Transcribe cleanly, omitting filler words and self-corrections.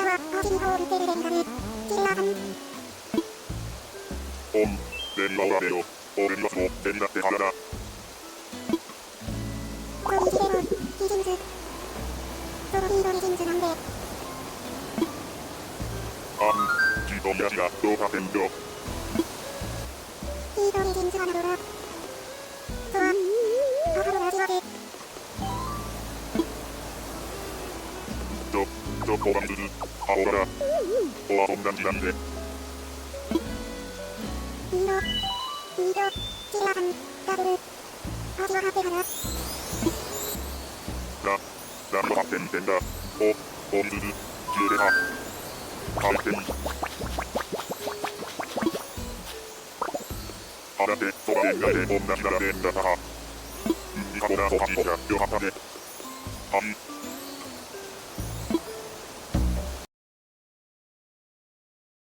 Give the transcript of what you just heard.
はパーティーホールテルレンガルキラーさんレンガオラベロ俺にはそう手になってからだコリジレロリジンズソロヒーロリジンズなんで自動やしがどうかせんよヒーロリジンズはなどらとは母のラジオでちょっとバンズズアホラおはそんなになんでヒーロキラーさんダブルパーティーはハッペハラ何の発展点だおみずず消えてた回転あだってそば園外で同じならねんだからいかほらおはしじゃよかったね